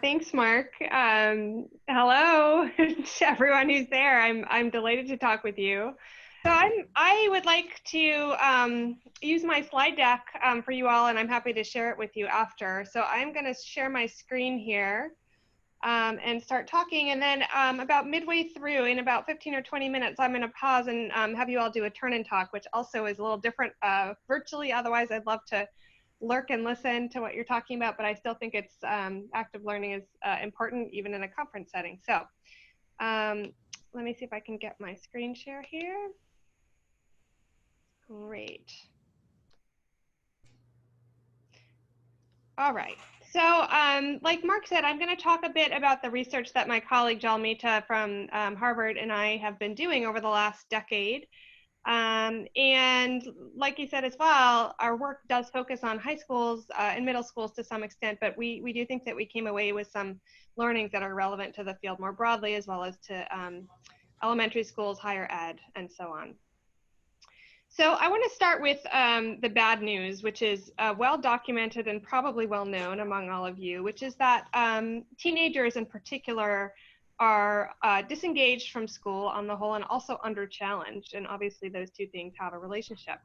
Thanks, Mark. Hello to everyone who's there. I'm delighted to talk with you. I would like to use my slide deck for you all, and I'm happy to share it with you after. So I'm going to share my screen here and start talking. And then about midway through, in about 15 or 20 minutes, I'm going to pause and have you all do a turn and talk, which also is a little different virtually. Otherwise, I'd love to lurk and listen to what you're talking about, but I still think it's active learning is important even in a conference setting. So let me see if I can get my screen share here. Great. All right. So like Mark said, I'm going to talk a bit about the research that my colleague Jalmita from Harvard and I have been doing over the last decade. And like you said as well, our work does focus on high schools and middle schools to some extent, but we do think that we came away with some learnings that are relevant to the field more broadly, as well as to elementary schools, higher ed, and so on. So I want to start with the bad news, which is well documented and probably well known among all of you, which is that teenagers in particular are disengaged from school on the whole and also under challenged. And obviously those two things have a relationship.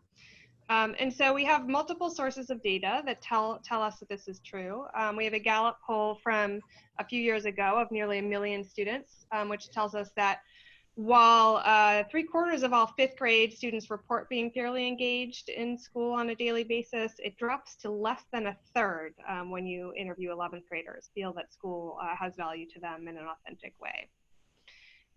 And so we have multiple sources of data that tell us that this is true. We have a Gallup poll from a few years ago of nearly 1 million students, which tells us that while 3/4 of all fifth grade students report being fairly engaged in school on a daily basis, it drops to less than a third when you interview 11th graders feel that school has value to them in an authentic way.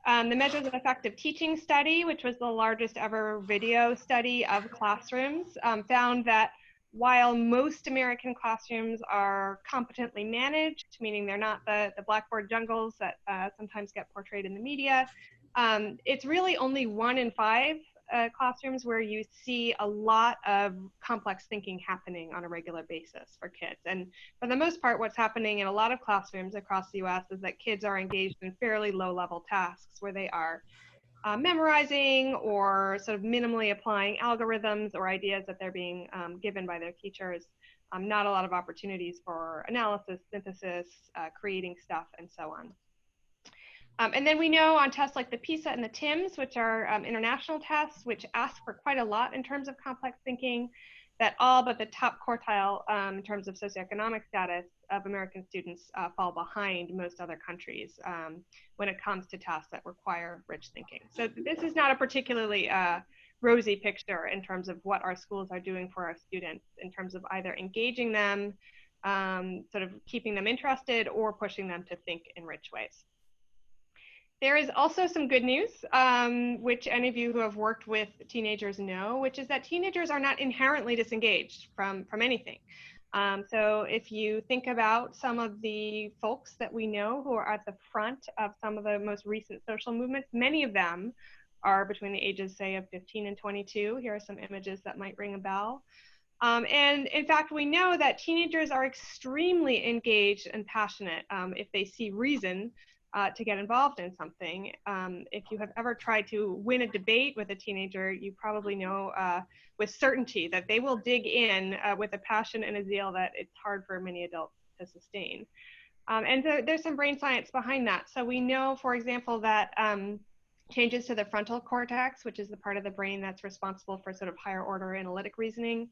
The Measures of Effective Teaching study, which was the largest ever video study of classrooms, found that while most American classrooms are competently managed, meaning they're not the blackboard jungles that sometimes get portrayed in the media, it's really only 1 in 5 classrooms where you see a lot of complex thinking happening on a regular basis for kids. And for the most part, what's happening in a lot of classrooms across the US is that kids are engaged in fairly low-level tasks where they are memorizing or sort of minimally applying algorithms or ideas that they're being given by their teachers. Not a lot of opportunities for analysis, synthesis, creating stuff, and so on. And then we know on tests like the PISA and the TIMSS, which are international tests, which ask for quite a lot in terms of complex thinking, that all but the top quartile in terms of socioeconomic status of American students fall behind most other countries when it comes to tasks that require rich thinking. So this is not a particularly rosy picture in terms of what our schools are doing for our students in terms of either engaging them, sort of keeping them interested, or pushing them to think in rich ways. There is also some good news, which any of you who have worked with teenagers know, which is that teenagers are not inherently disengaged from anything. So if you think about some of the folks that we know who are at the front of some of the most recent social movements, many of them are between the ages, say, of 15 and 22. Here are some images that might ring a bell. And in fact, we know that teenagers are extremely engaged and passionate if they see reason to get involved in something. If you have ever tried to win a debate with a teenager, you probably know with certainty that they will dig in with a passion and a zeal that it's hard for many adults to sustain. And so there's some brain science behind that. So we know, for example, that changes to the frontal cortex, which is the part of the brain that's responsible for sort of higher order analytic reasoning,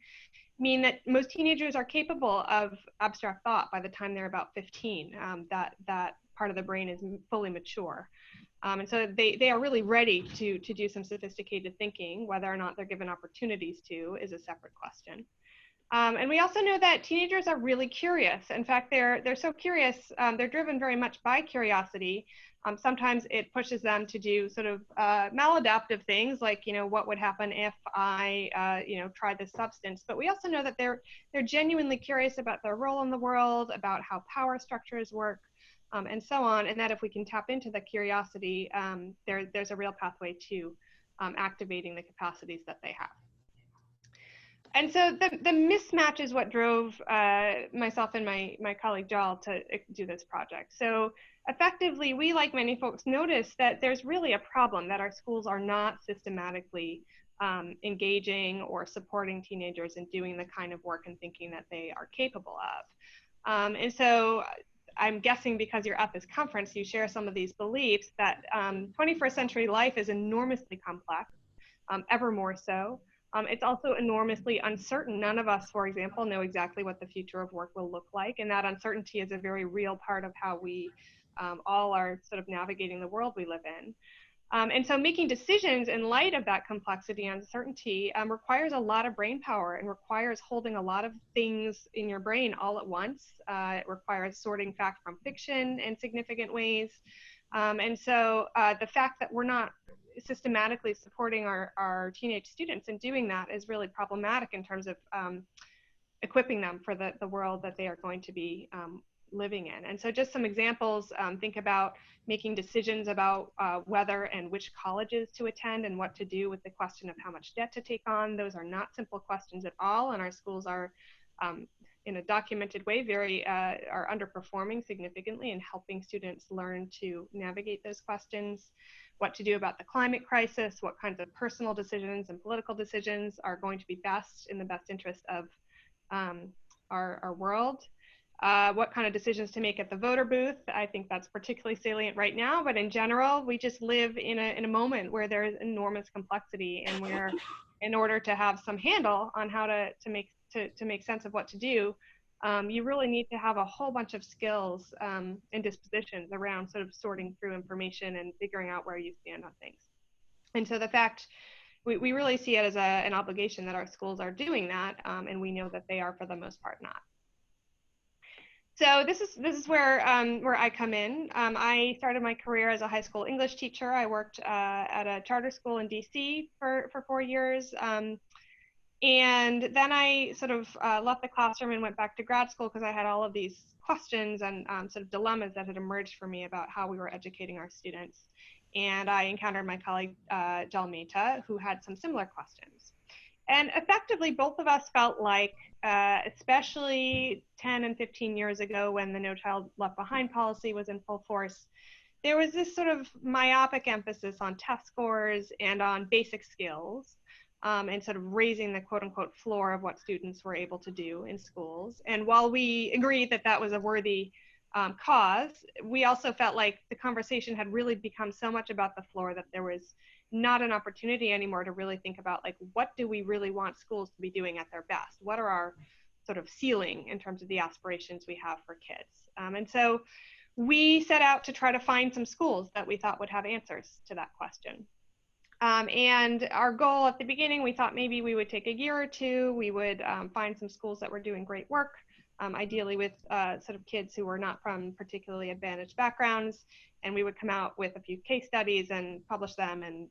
mean that most teenagers are capable of abstract thought by the time they're about 15. That part of the brain is fully mature. And so they are really ready to do some sophisticated thinking. Whether or not they're given opportunities to is a separate question. And we also know that teenagers are really curious. In fact, they're so curious, they're driven very much by curiosity. Sometimes it pushes them to do sort of maladaptive things like, what would happen if I, tried this substance. But we also know that they're genuinely curious about their role in the world, about how power structures work, and so on. And that if we can tap into the curiosity, there's a real pathway to activating the capacities that they have. And so the mismatch is what drove myself and my colleague Jal to do this project. So effectively, we, like many folks, noticed that there's really a problem that our schools are not systematically engaging or supporting teenagers in doing the kind of work and thinking that they are capable of. And so I'm guessing because you're at this conference, you share some of these beliefs that 21st century life is enormously complex, ever more so. It's also enormously uncertain. None of us, for example, know exactly what the future of work will look like, and that uncertainty is a very real part of how we all are sort of navigating the world we live in. And so making decisions in light of that complexity and uncertainty requires a lot of brain power and requires holding a lot of things in your brain all at once. It requires sorting fact from fiction in significant ways. And so the fact that we're not systematically supporting our teenage students in doing that is really problematic in terms of equipping them for the world that they are going to be living in. And so just some examples, think about making decisions about whether and which colleges to attend and what to do with the question of how much debt to take on. Those are not simple questions at all, and our schools are, in a documented way, are underperforming significantly in helping students learn to navigate those questions. What to do about the climate crisis, what kinds of personal decisions and political decisions are going to be best in the best interest of our world. What kind of decisions to make at the voter booth. I think that's particularly salient right now, but in general, we just live in a moment where there is enormous complexity, and where in order to have some handle on how to make sense of what to do, you really need to have a whole bunch of skills and dispositions around sort of sorting through information and figuring out where you stand on things. And so the fact, we really see it as an obligation that our schools are doing that, and we know that they are for the most part not. So this is where I come in. I started my career as a high school English teacher. I worked at a charter school in DC for 4 years. And then I sort of left the classroom and went back to grad school because I had all of these questions and sort of dilemmas that had emerged for me about how we were educating our students. And I encountered my colleague, Jalmita, who had some similar questions. And effectively, both of us felt like, especially 10 and 15 years ago when the No Child Left Behind policy was in full force, there was this sort of myopic emphasis on test scores and on basic skills, and sort of raising the quote unquote floor of what students were able to do in schools. And while we agreed that that was a worthy cause, we also felt like the conversation had really become so much about the floor that there was not an opportunity anymore to really think about, like, what do we really want schools to be doing at their best? What are our sort of ceiling in terms of the aspirations we have for kids? And so we set out to try to find some schools that we thought would have answers to that question. And our goal at the beginning, we thought maybe we would take a year or two. We would find some schools that were doing great work, ideally with sort of kids who were not from particularly advantaged backgrounds. And we would come out with a few case studies and publish them, and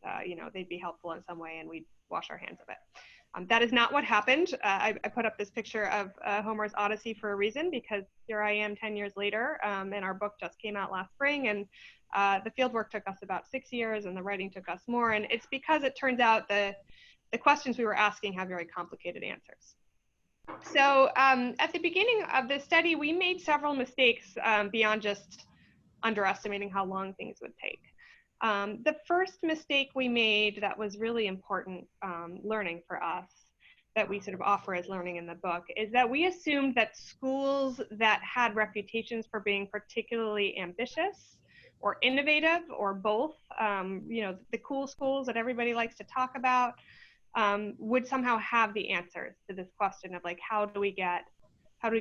they'd be helpful in some way, and we'd wash our hands of it. That is not what happened. I put up this picture of Homer's Odyssey for a reason, because here I am 10 years later, and our book just came out last spring, and the fieldwork took us about 6 years, and the writing took us more. And it's because it turns out the questions we were asking have very complicated answers. So at the beginning of the study, we made several mistakes beyond just underestimating how long things would take. The first mistake we made that was really important learning for us, that we sort of offer as learning in the book, is that we assumed that schools that had reputations for being particularly ambitious or innovative, or both, the cool schools that everybody likes to talk about, would somehow have the answers to this question of, like, how do we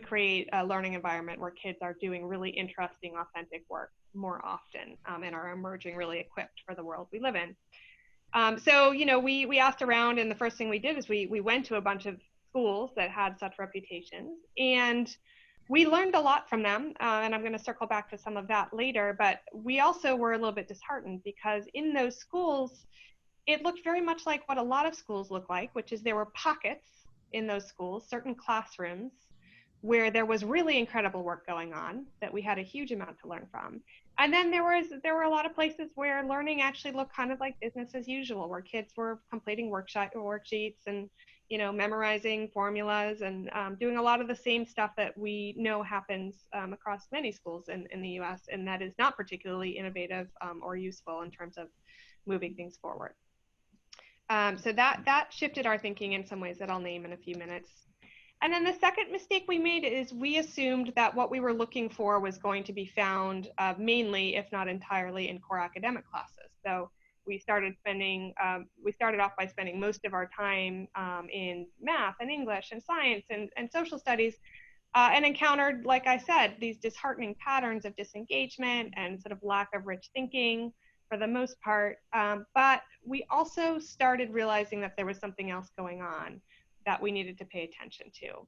create a learning environment where kids are doing really interesting, authentic work more often, and are emerging really equipped for the world we live in. So we asked around, and the first thing we did is we went to a bunch of schools that had such reputations, and we learned a lot from them, and I'm going to circle back to some of that later. But we also were a little bit disheartened, because in those schools, it looked very much like what a lot of schools look like, which is there were pockets in those schools, certain classrooms, where there was really incredible work going on that we had a huge amount to learn from. And then there were a lot of places where learning actually looked kind of like business as usual, where kids were completing worksheets and memorizing formulas and doing a lot of the same stuff that we know happens across many schools in the US, and that is not particularly innovative or useful in terms of moving things forward. So that shifted our thinking in some ways that I'll name in a few minutes. And then the second mistake we made is we assumed that what we were looking for was going to be found mainly, if not entirely, in core academic classes. So we started off by spending most of our time in math and English and science and social studies, and encountered, like I said, these disheartening patterns of disengagement and sort of lack of rich thinking for the most part. But we also started realizing that there was something else going on that we needed to pay attention to.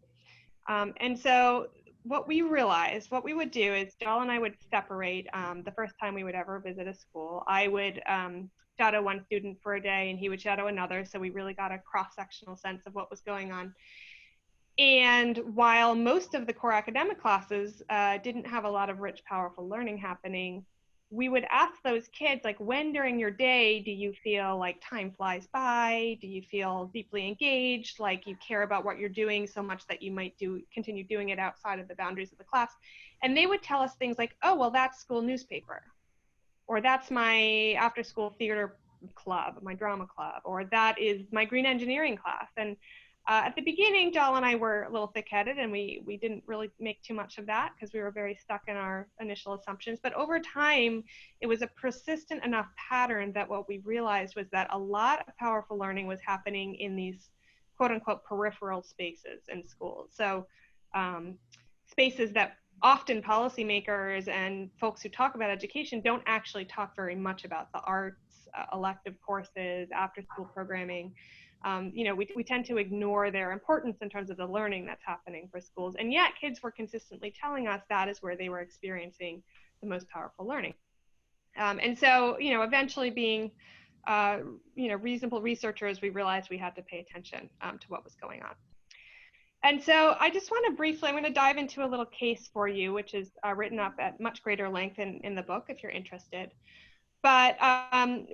And so what we realized, what we would do is Joel and I would separate the first time we would ever visit a school. I would shadow one student for a day and he would shadow another. So we really got a cross-sectional sense of what was going on. And while most of the core academic classes didn't have a lot of rich, powerful learning happening, we would ask those kids, like, when during your day do you feel like time flies by? Do you feel deeply engaged, like you care about what you're doing so much that you might continue doing it outside of the boundaries of the class? And they would tell us things like, oh, well, that's school newspaper, or that's my after school theater club, my drama club, or that is my green engineering class. And at the beginning, Joel and I were a little thick-headed, and we didn't really make too much of that because we were very stuck in our initial assumptions. But over time, it was a persistent enough pattern that what we realized was that a lot of powerful learning was happening in these quote-unquote peripheral spaces in schools. So spaces that often policymakers and folks who talk about education don't actually talk very much about: the arts, elective courses, after school programming. We tend to ignore their importance in terms of the learning that's happening for schools. And yet kids were consistently telling us that is where they were experiencing the most powerful learning. And so, eventually being, reasonable researchers, we realized we had to pay attention to what was going on. And so I just want to briefly, I'm going to dive into a little case for you, which is written up at much greater length in the book if you're interested. But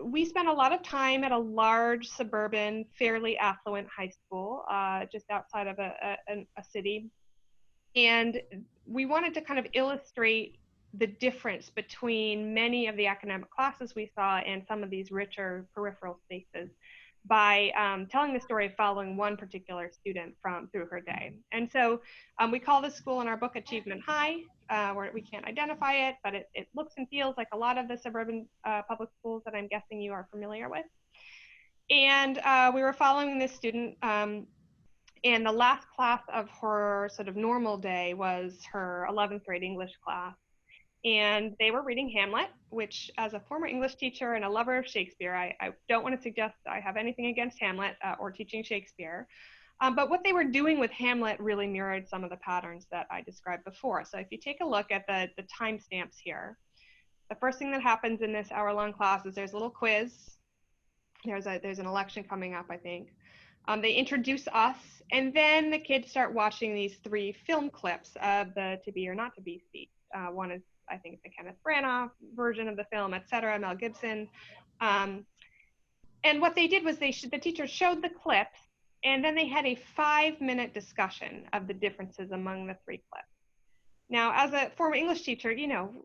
we spent a lot of time at a large suburban, fairly affluent high school just outside of a city. And we wanted to kind of illustrate the difference between many of the academic classes we saw and some of these richer peripheral spaces by telling the story of following one particular student through her day. And so we call this school in our book Achievement High, where we can't identify it, but it looks and feels like a lot of the suburban public schools that I'm guessing you are familiar with. And we were following this student, and the last class of her sort of normal day was her 11th grade English class. And they were reading Hamlet, which, as a former English teacher and a lover of Shakespeare, I don't want to suggest I have anything against Hamlet or teaching Shakespeare. But what they were doing with Hamlet really mirrored some of the patterns that I described before. So if you take a look at the timestamps here, the first thing that happens in this hour-long class is there's a little quiz. There's an election coming up, I think. They introduce us, and then the kids start watching these 3 film clips of the To Be or Not to Be speech. One is, I think, the Kenneth Branagh version of the film, etc., Mel Gibson. And what they did was the teacher showed the clips, and then they had a 5-minute discussion of the differences among the 3 clips. Now, as a former English teacher,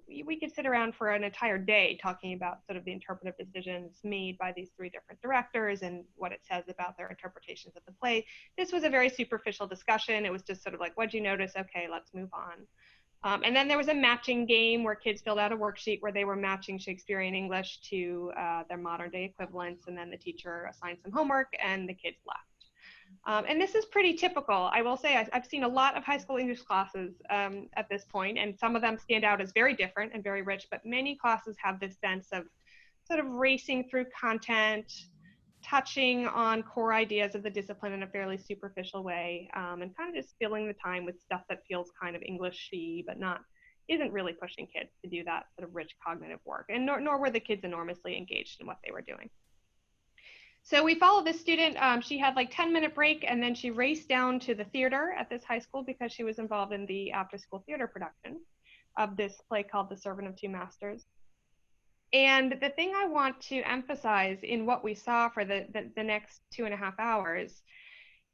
we could sit around for an entire day talking about sort of the interpretive decisions made by these 3 different directors and what it says about their interpretations of the play. This was a very superficial discussion. It was just sort of like, what'd you notice? Okay, let's move on. And then there was a matching game where kids filled out a worksheet where they were matching Shakespearean English to their modern day equivalents, and then the teacher assigned some homework and the kids left. And this is pretty typical. I will say I've seen a lot of high school English classes at this point, and some of them stand out as very different and very rich, but many classes have this sense of sort of racing through content, touching on core ideas of the discipline in a fairly superficial way, and kind of just filling the time with stuff that feels kind of English-y, but isn't really pushing kids to do that sort of rich cognitive work. And nor were the kids enormously engaged in what they were doing. So we followed this student. She had like 10-minute break, and then she raced down to the theater at this high school because she was involved in the after-school theater production of this play called The Servant of Two Masters. And the thing I want to emphasize in what we saw for the next 2.5 hours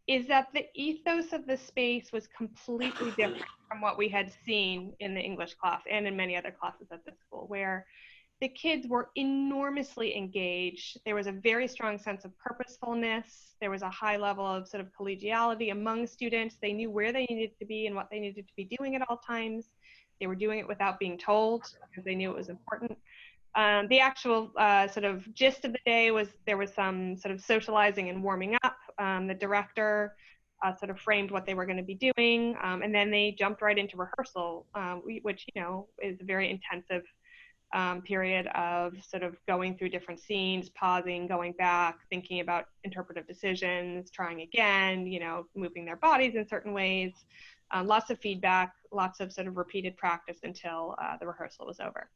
is that the ethos of the space was completely different from what we had seen in the English class and in many other classes at the school, where the kids were enormously engaged. There was a very strong sense of purposefulness. There was a high level of sort of collegiality among students. They knew where they needed to be and what they needed to be doing at all times. They were doing it without being told because they knew it was important. The actual sort of gist of the day was there was some sort of socializing and warming up. The director sort of framed what they were going to be doing, and then they jumped right into rehearsal, which, you know, is a very intensive period of sort of going through different scenes, pausing, going back, thinking about interpretive decisions, trying again, you know, moving their bodies in certain ways, lots of feedback, lots of sort of repeated practice until the rehearsal was over.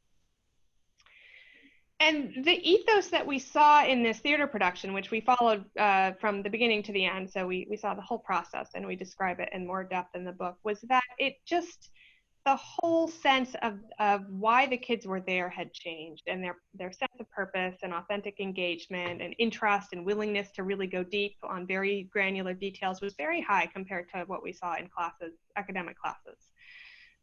And the ethos that we saw in this theater production, which we followed from the beginning to the end, so we saw the whole process and we describe it in more depth in the book, was that it just, the whole sense of why the kids were there had changed, and their sense of purpose and authentic engagement and interest and willingness to really go deep on very granular details was very high compared to what we saw in classes, academic classes.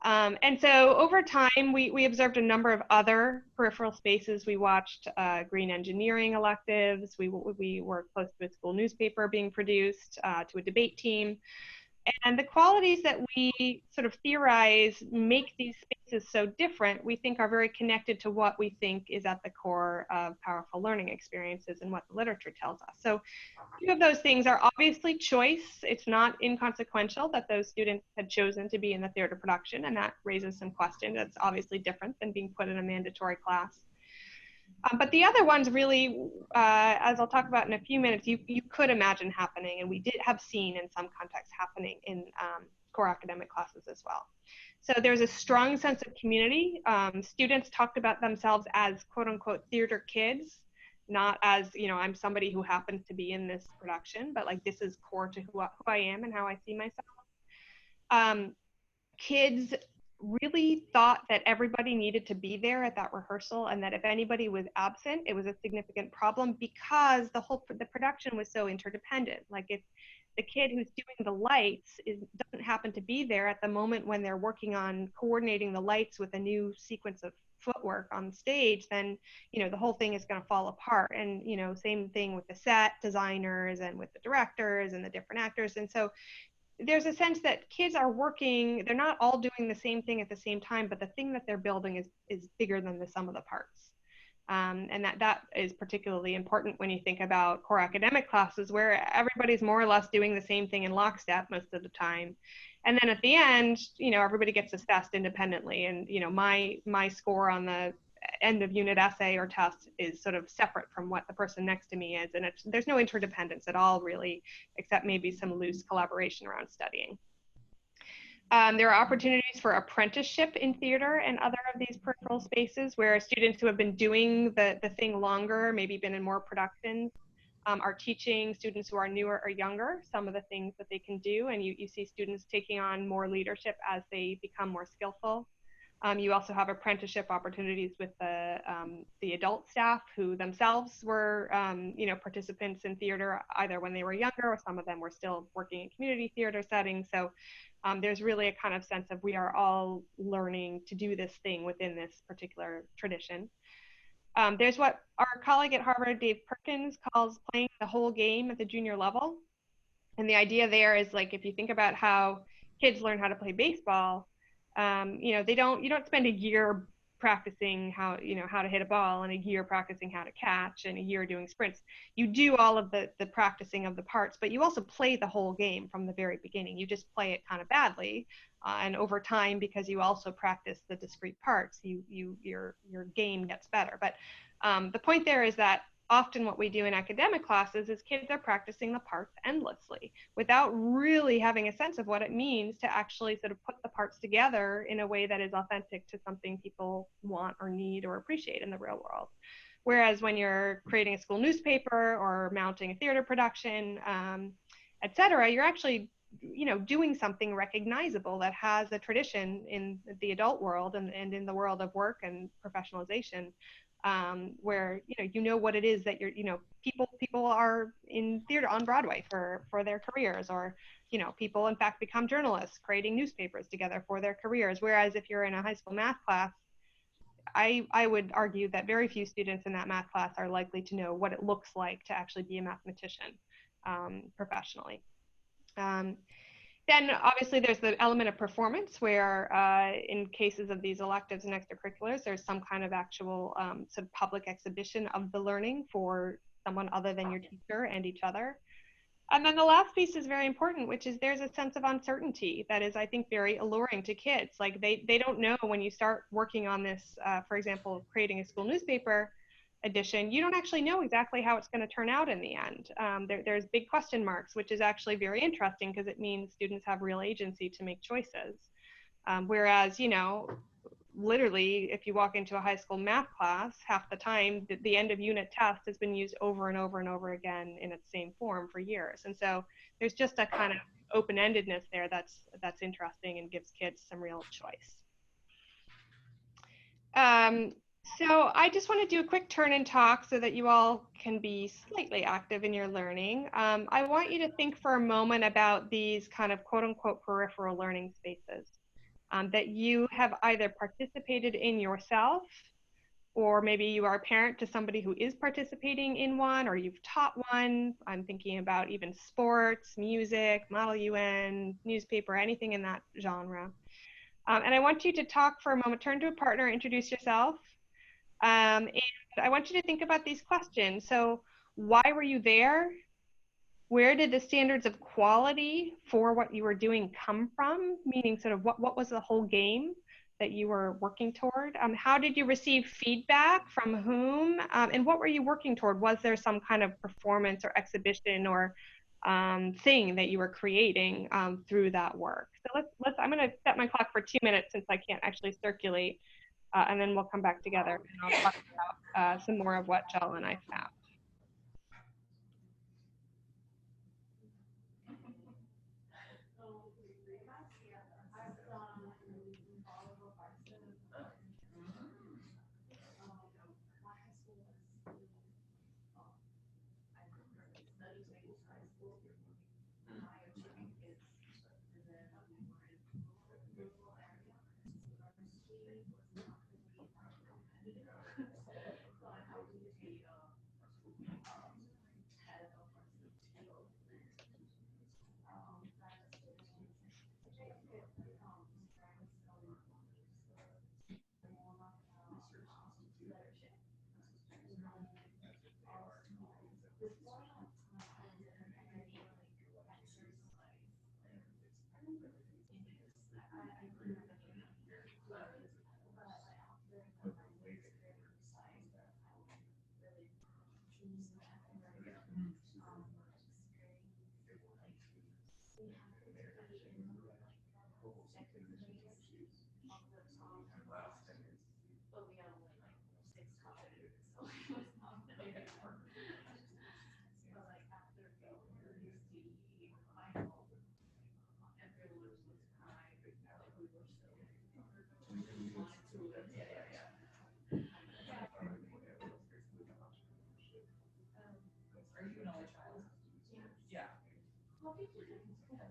And so over time, we observed a number of other peripheral spaces. We watched green engineering electives. We worked close to a school newspaper being produced, to a debate team. And the qualities that we sort of theorize make these spaces so different, we think are very connected to what we think is at the core of powerful learning experiences and what the literature tells us. So two of those things are obviously choice. It's not inconsequential that those students had chosen to be in the theater production, and that raises some questions. That's obviously different than being put in a mandatory class. But the other ones really, as I'll talk about in a few minutes, you could imagine happening, and we did have seen in some contexts happening in core academic classes as well. So there's a strong sense of community. Students talked about themselves as quote unquote theater kids, not as, you know, I'm somebody who happens to be in this production, but like this is core to who I am and how I see myself. Kids really thought that everybody needed to be there at that rehearsal, and that if anybody was absent, it was a significant problem because the production was so interdependent. Like if the kid who's doing the lights doesn't happen to be there at the moment when they're working on coordinating the lights with a new sequence of footwork on stage, then, you know, the whole thing is going to fall apart. And, you know, same thing with the set designers and with the directors and the different actors. And so there's a sense that kids are working, they're not all doing the same thing at the same time, but the thing that they're building is bigger than the sum of the parts. And that is particularly important when you think about core academic classes where everybody's more or less doing the same thing in lockstep most of the time. And then at the end, you know, everybody gets assessed independently. And, you know, my score on the end of unit essay or test is sort of separate from what the person next to me is. And there's no interdependence at all, really, except maybe some loose collaboration around studying. There are opportunities for apprenticeship in theater and other of these peripheral spaces where students who have been doing the thing longer, maybe been in more productions, are teaching students who are newer or younger some of the things that they can do. And you see students taking on more leadership as they become more skillful. You also have apprenticeship opportunities with the adult staff who themselves were, you know, participants in theater either when they were younger, or some of them were still working in community theater settings. So there's really a kind of sense of we are all learning to do this thing within this particular tradition. There's what our colleague at Harvard, Dave Perkins, calls playing the whole game at the junior level. And the idea there is, like, if you think about how kids learn how to play baseball, you know, you don't spend a year practicing how to hit a ball, and a year practicing how to catch, and a year doing sprints. You do all of the practicing of the parts, but you also play the whole game from the very beginning. You just play it kind of badly, and over time, because you also practice the discrete parts, your game gets better. But the point there is that often what we do in academic classes is kids are practicing the parts endlessly without really having a sense of what it means to actually sort of put the parts together in a way that is authentic to something people want or need or appreciate in the real world. Whereas when you're creating a school newspaper or mounting a theater production, et cetera, you're actually, you know, doing something recognizable that has a tradition in the adult world and in the world of work and professionalization. Where you know what it is that people are in theater on Broadway for their careers, or people in fact become journalists creating newspapers together for their careers. Whereas if you're in a high school math class, I would argue that very few students in that math class are likely to know what it looks like to actually be a mathematician professionally. Then obviously there's the element of performance where in cases of these electives and extracurriculars, there's some kind of actual sort of public exhibition of the learning for someone other than your teacher and each other. And then the last piece is very important, which is there's a sense of uncertainty that is, I think, very alluring to kids. Like they don't know when you start working on this, for example, creating a school newspaper edition, you don't actually know exactly how it's going to turn out in the end. There's big question marks, which is actually very interesting because it means students have real agency to make choices. Whereas, you know, literally, if you walk into a high school math class, half the time, the end of unit test has been used over and over and over again in its same form for years. And so there's just a kind of open-endedness there that's interesting and gives kids some real choice. So I just want to do a quick turn and talk so that you all can be slightly active in your learning. I want you to think for a moment about these kind of quote unquote peripheral learning spaces that you have either participated in yourself, or maybe you are a parent to somebody who is participating in one, or you've taught one. I'm thinking about even sports, music, Model UN, newspaper, anything in that genre. And I want you to talk for a moment, turn to a partner, introduce yourself. And I want you to think about these questions. So why were you there? Where did the standards of quality for what you were doing come from? Meaning sort of what was the whole game that you were working toward? How did you receive feedback from whom? And what were you working toward? Was there some kind of performance or exhibition or thing that you were creating through that work? So I'm gonna set my clock for 2 minutes since I can't actually circulate, and then we'll come back together and I'll talk about some more of what Jill and I found.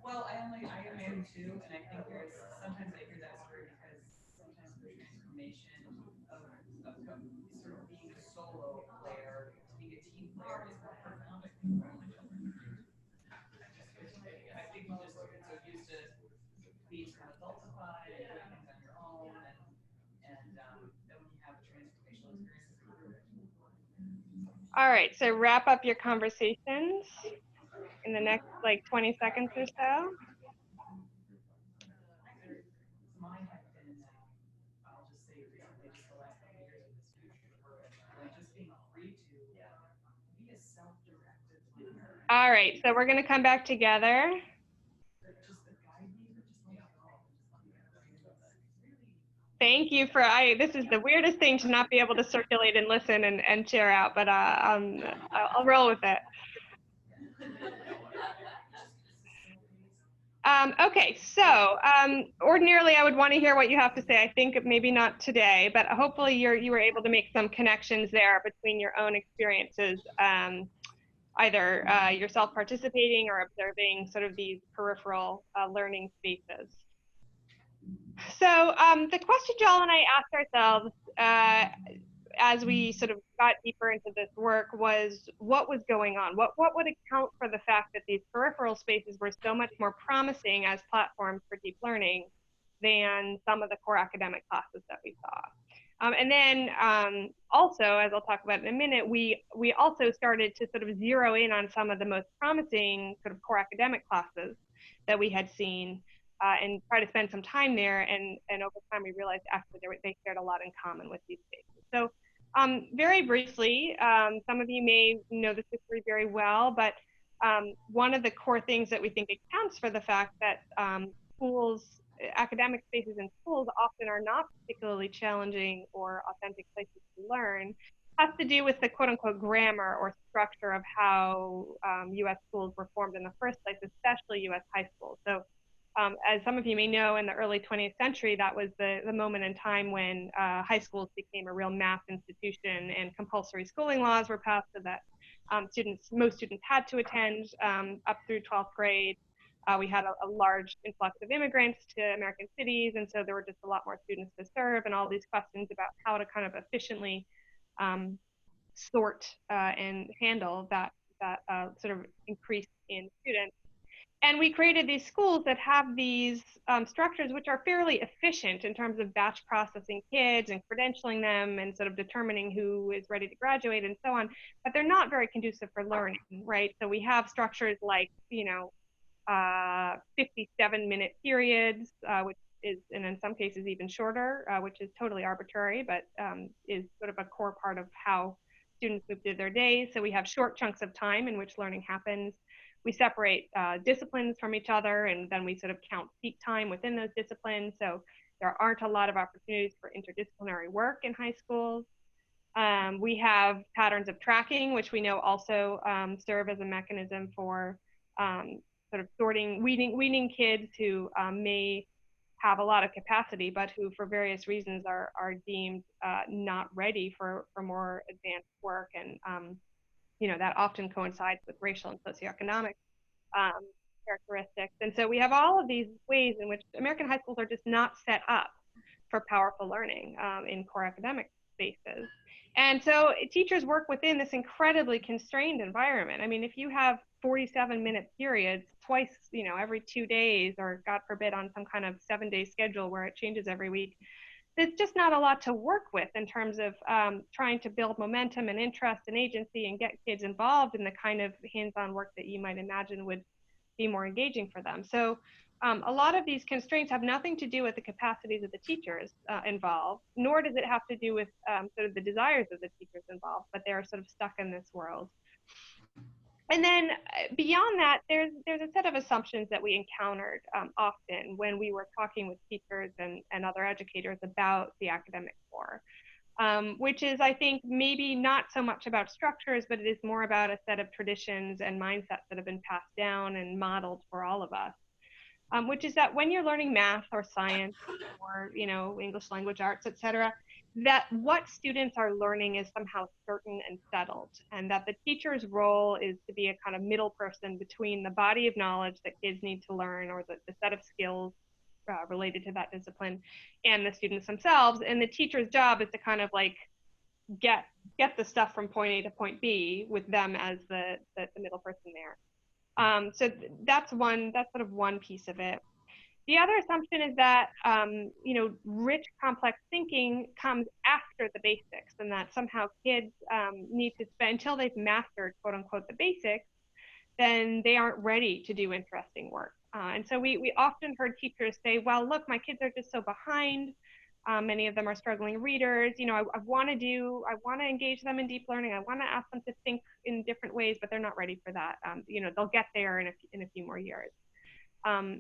Well, I am too, and I think there's sometimes I hear that story because sometimes the transformation of sort of being a solo player to being a team player is more profound. I think for all my children. I think we just get so used to being sort of adultified and doing things on your own, and then when you have a transformational experience, it's really All right, so wrap up your conversations in the next like 20 seconds or so. mine have been, I'll just say recently, just the last couple of years with this future work, just being free to be a self-directed learner. All right, so we're going to come back together. Just the guide me, but just let go. Thank you for, this is the weirdest thing to not be able to circulate and listen and share out, but I'll roll with it. Okay, so ordinarily I would want to hear what you have to say. I think maybe not today, but hopefully you were able to make some connections there between your own experiences, either yourself participating or observing sort of these peripheral learning spaces. So the question Joel and I asked ourselves as we sort of got deeper into this work was what was going on? What would account for the fact that these peripheral spaces were so much more promising as platforms for deep learning than some of the core academic classes that we saw? And then also, as I'll talk about in a minute, we also started to sort of zero in on some of the most promising sort of core academic classes that we had seen and try to spend some time there. And over time, we realized actually they shared a lot in common with these spaces. So very briefly, some of you may know this history very well, but one of the core things that we think accounts for the fact that schools, academic spaces in schools often are not particularly challenging or authentic places to learn has to do with the quote unquote grammar or structure of how US schools were formed in the first place, especially US high schools. So as some of you may know, in the early 20th century, that was the moment in time when high schools became a real mass institution and compulsory schooling laws were passed so that most students had to attend up through 12th grade. We had a large influx of immigrants to American cities, and so there were just a lot more students to serve, and all these questions about how to kind of efficiently um, sort and handle that sort of increase in students. And we created these schools that have these structures which are fairly efficient in terms of batch processing kids and credentialing them and sort of determining who is ready to graduate and so on. But they're not very conducive for learning, right? So we have structures like, 57-minute periods, which is, and in some cases even shorter, which is totally arbitrary, but is sort of a core part of how students move through their days. So we have short chunks of time in which learning happens. We separate disciplines from each other, and then we sort of count peak time within those disciplines. So there aren't a lot of opportunities for interdisciplinary work in high schools. We have patterns of tracking, which we know also serve as a mechanism for sort of sorting, weaning kids who may have a lot of capacity, but who for various reasons are deemed not ready for more advanced work. And that often coincides with racial and socioeconomic um, characteristics. And so we have all of these ways in which American high schools are just not set up for powerful learning in core academic spaces. And so teachers work within this incredibly constrained environment. I mean, if you have 47-minute periods twice, every 2 days, or God forbid on some kind of 7-day schedule where it changes every week, there's just not a lot to work with in terms of trying to build momentum and interest and agency and get kids involved in the kind of hands-on work that you might imagine would be more engaging for them. So a lot of these constraints have nothing to do with the capacities of the teachers involved, nor does it have to do with sort of the desires of the teachers involved, but they're sort of stuck in this world. And then beyond that, there's a set of assumptions that we encountered often when we were talking with teachers and other educators about the academic core, which is, I think, maybe not so much about structures, but it is more about a set of traditions and mindsets that have been passed down and modeled for all of us, which is that when you're learning math or science or English language arts, etc., that what students are learning is somehow certain and settled, and that the teacher's role is to be a kind of middle person between the body of knowledge that kids need to learn, or the set of skills related to that discipline, and the students themselves. And the teacher's job is to kind of like get the stuff from point A to point B with them as the middle person there. So that's sort of one piece of it. The other assumption is that rich, complex thinking comes after the basics, and that somehow kids need to spend until they've mastered quote unquote the basics, then they aren't ready to do interesting work. And so we often heard teachers say, well, look, my kids are just so behind. Many of them are struggling readers. I want to engage them in deep learning. I want to ask them to think in different ways, but they're not ready for that. They'll get there in a few more years.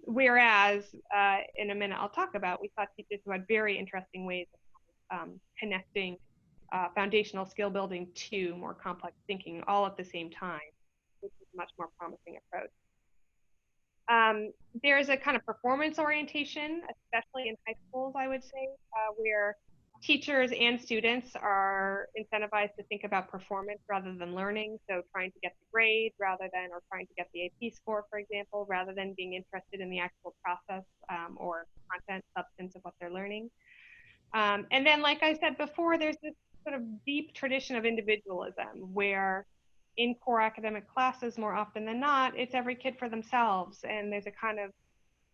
Whereas in a minute I'll talk about, we saw teachers who had very interesting ways of connecting foundational skill building to more complex thinking all at the same time, which is a much more promising approach. There's a kind of performance orientation, especially in high schools, I would say, where teachers and students are incentivized to think about performance rather than learning. So trying to get the grade rather than, or trying to get the AP score, for example, rather than being interested in the actual process or content, substance of what they're learning. And then, like I said before, there's this sort of deep tradition of individualism where in core academic classes, more often than not, it's every kid for themselves. And there's a kind of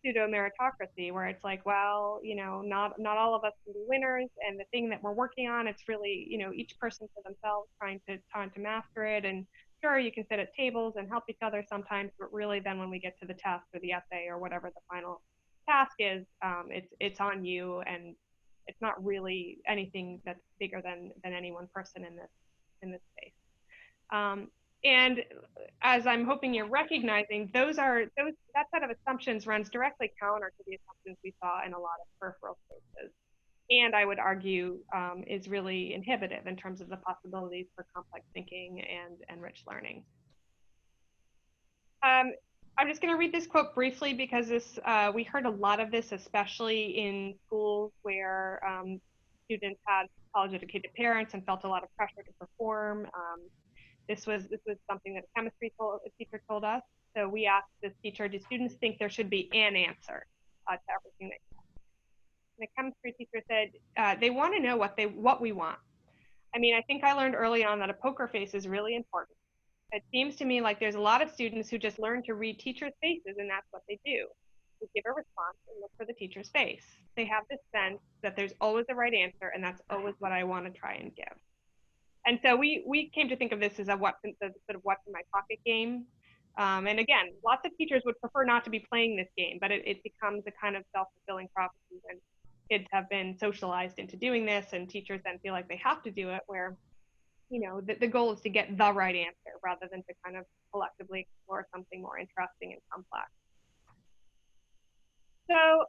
pseudo meritocracy where it's like, well, not all of us can be winners, and the thing that we're working on, it's really, each person for themselves trying to master it. And sure, you can sit at tables and help each other sometimes, but really then when we get to the test or the essay or whatever the final task is, it's on you, and it's not really anything that's bigger than any one person in this space. Um, and as I'm hoping you're recognizing, that set of assumptions runs directly counter to the assumptions we saw in a lot of peripheral spaces. And I would argue is really inhibitive in terms of the possibilities for complex thinking and rich learning. I'm just going to read this quote briefly because we heard a lot of this, especially in schools where students had college-educated parents and felt a lot of pressure to perform. This was something that a chemistry teacher told us. So we asked this teacher, do students think there should be an answer to everything they say? And the chemistry teacher said, they want to know what we want. I mean, I think I learned early on that a poker face is really important. It seems to me like there's a lot of students who just learn to read teachers' faces, and that's what they do. They give a response and look for the teacher's face. They have this sense that there's always the right answer, and that's always what I want to try and give. And so we came to think of this as a sort of what's in my pocket game. And again, lots of teachers would prefer not to be playing this game, but it becomes a kind of self-fulfilling prophecy when kids have been socialized into doing this, and teachers then feel like they have to do it, where the goal is to get the right answer rather than to kind of collectively explore something more interesting and complex. So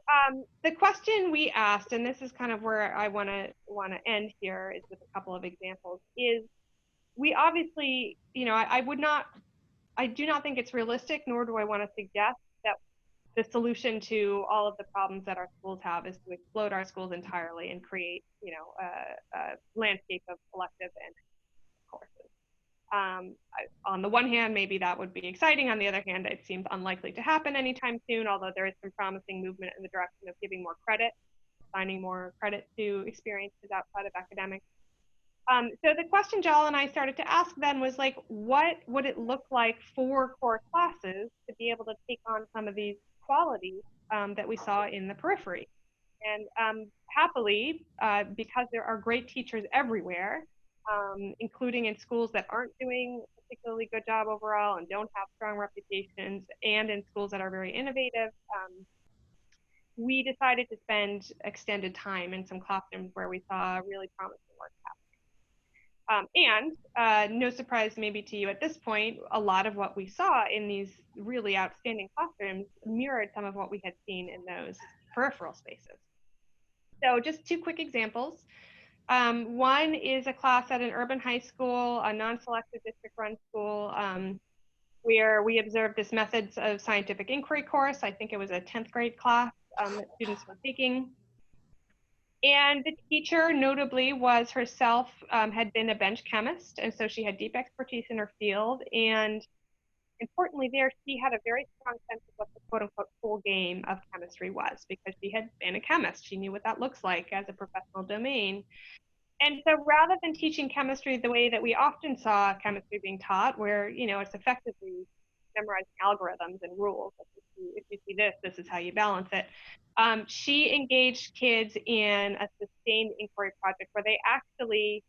the question we asked, and this is kind of where I want to end here, is with a couple of examples. Is we obviously, I do not think it's realistic, nor do I want to suggest that the solution to all of the problems that our schools have is to explode our schools entirely and create, a landscape of elective and courses. On the one hand, maybe that would be exciting. On the other hand, it seems unlikely to happen anytime soon, although there is some promising movement in the direction of giving more credit, assigning more credit to experiences outside of academics. So the question Jal and I started to ask then was like, what would it look like for core classes to be able to take on some of these qualities that we saw in the periphery? And happily, because there are great teachers everywhere, including in schools that aren't doing a particularly good job overall and don't have strong reputations, and in schools that are very innovative, we decided to spend extended time in some classrooms where we saw really promising work happening. And no surprise maybe to you at this point, a lot of what we saw in these really outstanding classrooms mirrored some of what we had seen in those peripheral spaces. So just two quick examples. One is a class at an urban high school, a non-selective district-run school, where we observed this methods of scientific inquiry course. I think it was a 10th grade class that students were taking. And the teacher, notably, was herself, had been a bench chemist, and so she had deep expertise in her field. And importantly there, she had a very strong sense of what the quote-unquote full game of chemistry was, because she had been a chemist. She knew what that looks like as a professional domain. And so rather than teaching chemistry the way that we often saw chemistry being taught, where, it's effectively memorizing algorithms and rules, if you see this, this is how you balance it, she engaged kids in a sustained inquiry project where they actually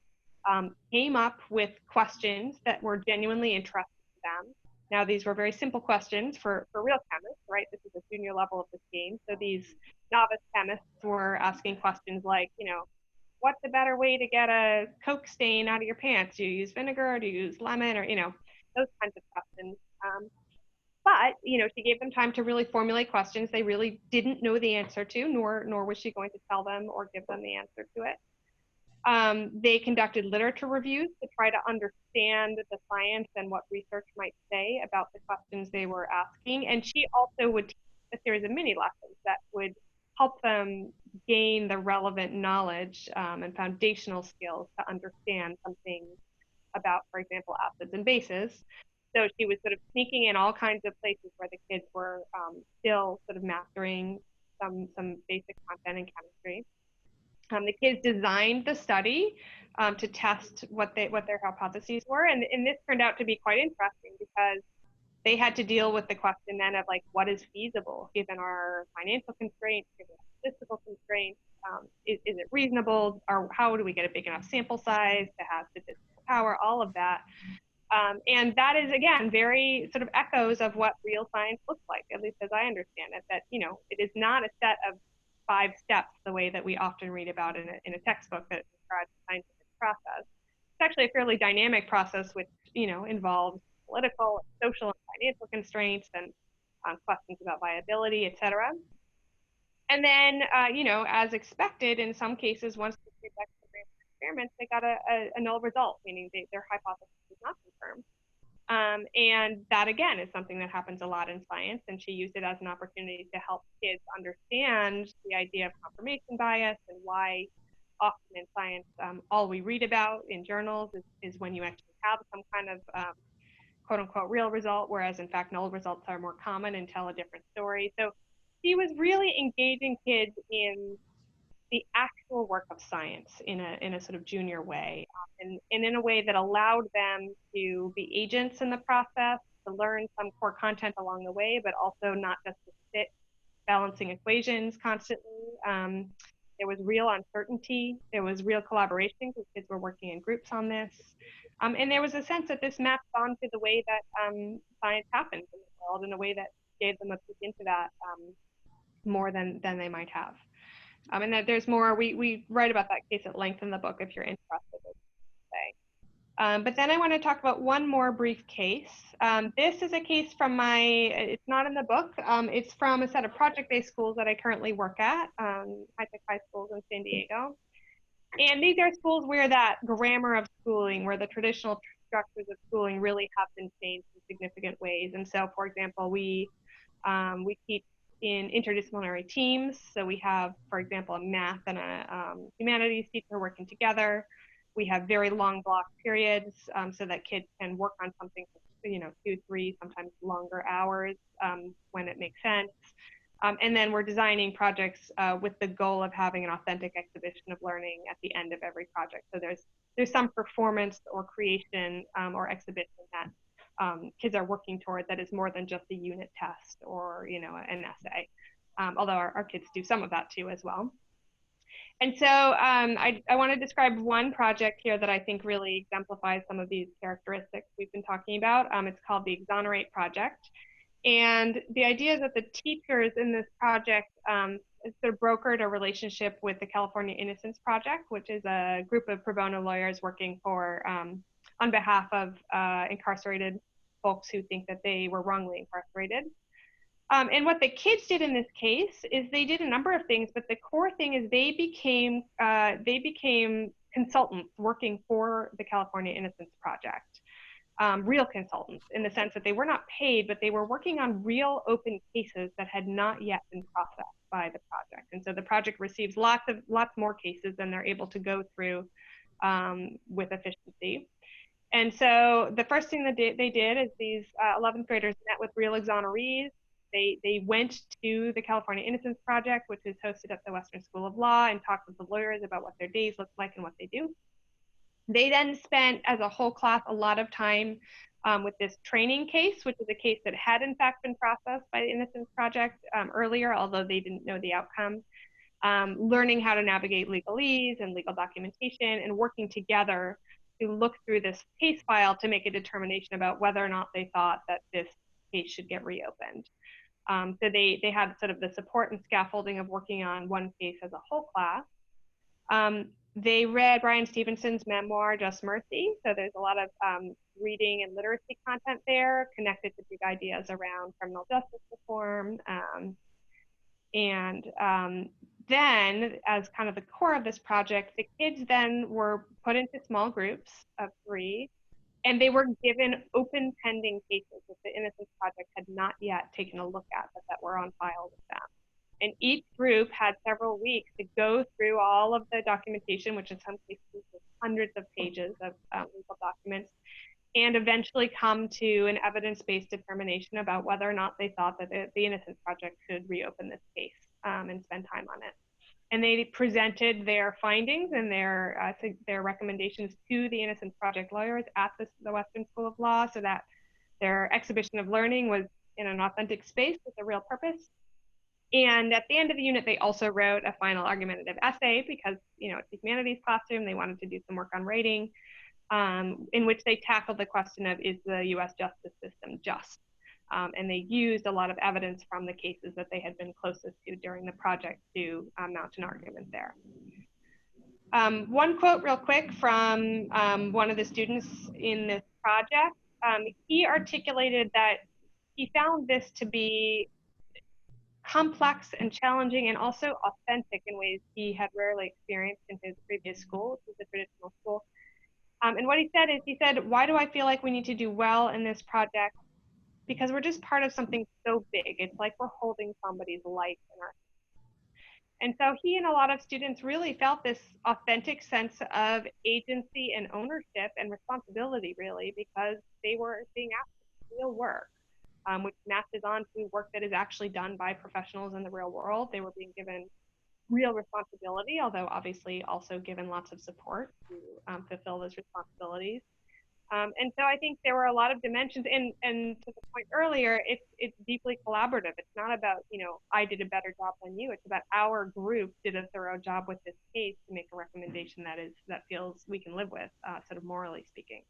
came up with questions that were genuinely interesting to them. Now, these were very simple questions for real chemists, right? This is a junior level of this game. So these novice chemists were asking questions like, what's a better way to get a Coke stain out of your pants? Do you use vinegar? Do you use lemon? Or, those kinds of questions. But, she gave them time to really formulate questions they really didn't know the answer to, nor was she going to tell them or give them the answer to it. They conducted literature reviews to try to understand the science and what research might say about the questions they were asking. And she also would teach a series of mini lessons that would help them gain the relevant knowledge and foundational skills to understand something about, for example, acids and bases. So she was sort of sneaking in all kinds of places where the kids were still sort of mastering some basic content in chemistry. The kids designed the study to test what their hypotheses were, and this turned out to be quite interesting because they had to deal with the question then of like what is feasible given our financial constraints, given our statistical constraints. Is it reasonable, or how do we get a big enough sample size to have statistical power? All of that. And that is, again, very sort of echoes of what real science looks like, at least as I understand it, that, you know, it is not a set of 5 steps the way that we often read about in a textbook that describes the scientific process. It's actually a fairly dynamic process, which, you know, involves political, social, and financial constraints and questions about viability, et cetera. And then, you know, as expected, in some cases, once the kids actually ran experiments, they got a null result, meaning their hypothesis was not confirmed. And that, again, is something that happens a lot in science. And she used it as an opportunity to help kids understand the idea of confirmation bias and why often in science, all we read about in journals is when you actually have some kind of quote unquote real result, whereas in fact, null results are more common and tell a different story. So she was really engaging kids in the actual work of science in a sort of junior way, and in a way that allowed them to be agents in the process, to learn some core content along the way, but also not just to sit balancing equations constantly. There was real uncertainty. There was real collaboration because kids were working in groups on this. And there was a sense that this mapped onto the way that science happens in the world in a way that gave them a peek into that more than they might have. And that there's more, we write about that case at length in the book if you're interested, but then I want to talk about one more brief case. This is a case from it's not in the book, it's from a set of project-based schools that I currently work at, high-tech high schools in San Diego. And these are schools where that grammar of schooling, where the traditional structures of schooling really have been changed in significant ways. And so, for example, we teach in interdisciplinary teams. So we have, for example, a math and a humanities teacher working together. We have very long block periods so that kids can work on something for, you know, 2, 3, sometimes longer hours when it makes sense. And then we're designing projects with the goal of having an authentic exhibition of learning at the end of every project. So there's some performance or creation or exhibition that kids are working toward that is more than just a unit test or, you know, an essay, although our kids do some of that too as well. And so I want to describe one project here that I think really exemplifies some of these characteristics we've been talking about. It's called the Exonerate Project. And the idea is that the teachers in this project sort of brokered a relationship with the California Innocence Project, which is a group of pro bono lawyers working for on behalf of incarcerated folks who think that they were wrongly incarcerated. And what the kids did in this case is they did a number of things, but the core thing is they became consultants working for the California Innocence Project. Real consultants in the sense that they were not paid, but they were working on real open cases that had not yet been processed by the project. And so the project receives lots more cases than they're able to go through with efficiency. And so the first thing that they did is these 11th graders met with real exonerees. They went to the California Innocence Project, which is hosted at the Western School of Law, and talked with the lawyers about what their days look like and what they do. They then spent, as a whole class, a lot of time with this training case, which is a case that had in fact been processed by the Innocence Project earlier, although they didn't know the outcome, learning how to navigate legalese and legal documentation, and working together to look through this case file to make a determination about whether or not they thought that this case should get reopened. So they had sort of the support and scaffolding of working on one case as a whole class. They read Brian Stevenson's memoir, Just Mercy. So there's a lot of reading and literacy content there connected to big ideas around criminal justice reform. Then, as kind of the core of this project, the kids then were put into small groups of 3, and they were given open pending cases that the Innocence Project had not yet taken a look at, but that were on file with them. And each group had several weeks to go through all of the documentation, which in some cases was hundreds of pages of legal documents, and eventually come to an evidence-based determination about whether or not they thought that the Innocence Project should reopen this case and spend time on it. And they presented their findings and their recommendations to the Innocence Project lawyers at the Western School of Law, so that their exhibition of learning was in an authentic space with a real purpose. And at the end of the unit, they also wrote a final argumentative essay because, it's a humanities classroom. They wanted to do some work on writing, in which they tackled the question of, is the US justice system just? And they used a lot of evidence from the cases that they had been closest to during the project to mount an argument there. One quote real quick from one of the students in this project. He articulated that he found this to be complex and challenging and also authentic in ways he had rarely experienced in his previous school, which was a traditional school. And what he said, why do I feel like we need to do well in this project? Because we're just part of something so big. It's like we're holding somebody's life in our. And so he and a lot of students really felt this authentic sense of agency and ownership and responsibility, really, because they were being asked to do real work, which matches on to work that is actually done by professionals in the real world. They were being given real responsibility, although obviously also given lots of support to fulfill those responsibilities. And so I think there were a lot of dimensions, and to the point earlier, it's deeply collaborative. It's not about, I did a better job than you. It's about our group did a thorough job with this case to make a recommendation that feels we can live with, sort of morally speaking.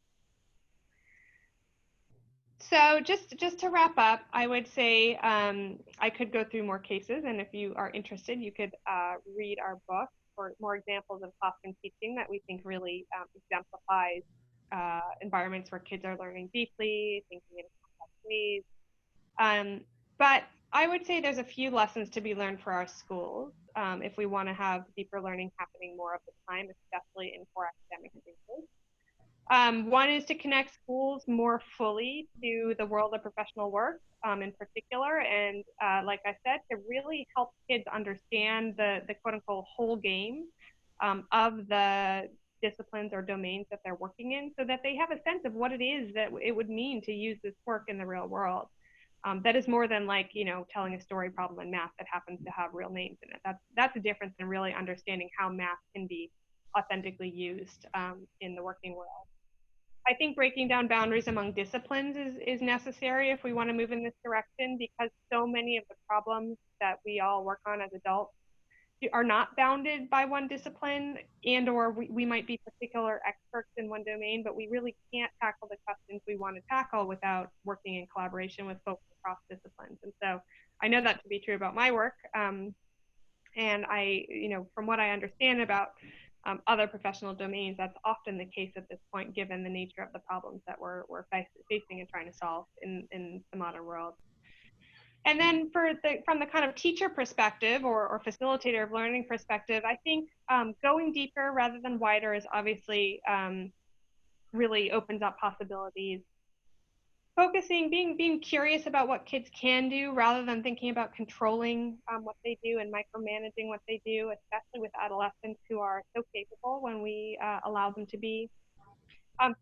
So just to wrap up, I would say I could go through more cases, and if you are interested, you could read our book for more examples of classroom teaching that we think really exemplifies environments where kids are learning deeply, thinking in complex ways. But I would say there's a few lessons to be learned for our schools if we want to have deeper learning happening more of the time, especially in core academic spaces. One is to connect schools more fully to the world of professional work in particular. And like I said, to really help kids understand the quote unquote whole game of the disciplines or domains that they're working in, so that they have a sense of what it is that it would mean to use this work in the real world. That is more than like, telling a story problem in math that happens to have real names in it. That's a difference in really understanding how math can be authentically used in the working world. I think breaking down boundaries among disciplines is necessary if we want to move in this direction, because so many of the problems that we all work on as adults are not bounded by one discipline, and or we might be particular experts in one domain, but we really can't tackle the questions we want to tackle without working in collaboration with folks across disciplines. And so I know that to be true about my work. And I, from what I understand about other professional domains, that's often the case at this point, given the nature of the problems that we're facing and trying to solve in the modern world. And then from the kind of teacher perspective or facilitator of learning perspective, I think going deeper rather than wider is obviously really opens up possibilities. Focusing, being curious about what kids can do rather than thinking about controlling what they do and micromanaging what they do, especially with adolescents who are so capable when we allow them to be.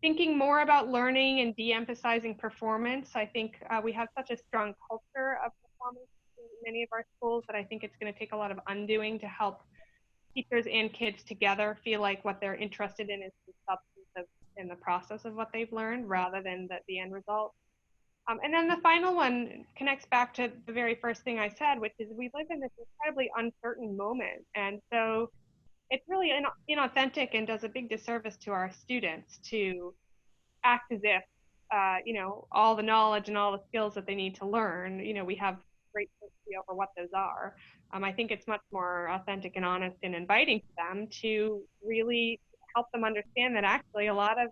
Thinking more about learning and de-emphasizing performance. I think we have such a strong culture of performance in many of our schools that I think it's going to take a lot of undoing to help teachers and kids together feel like what they're interested in is the substance in the process of what they've learned rather than the end result. And then the final one connects back to the very first thing I said, which is we live in this incredibly uncertain moment. And so it's really inauthentic and does a big disservice to our students to act as if, all the knowledge and all the skills that they need to learn, we have great certainty over what those are. I think it's much more authentic and honest and inviting to them to really help them understand that actually a lot of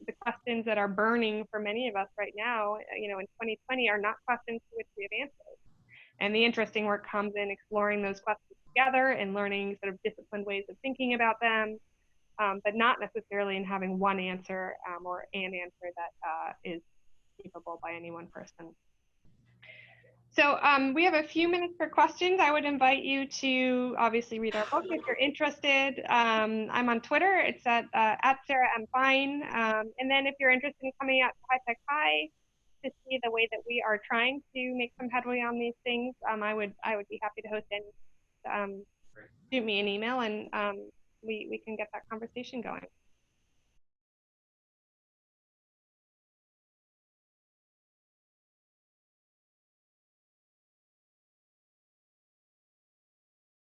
the questions that are burning for many of us right now, in 2020 are not questions to which we have answers. And the interesting work comes in exploring those questions together and learning sort of disciplined ways of thinking about them, but not necessarily in having one answer or an answer that is capable by any one person. So we have a few minutes for questions. I would invite you to obviously read our book if you're interested. I'm on Twitter. It's at Sarah M. Fine. And then if you're interested in coming out to High Tech High to see the way that we are trying to make some headway on these things, I would be happy to host any. Shoot me an email and we can get that conversation going.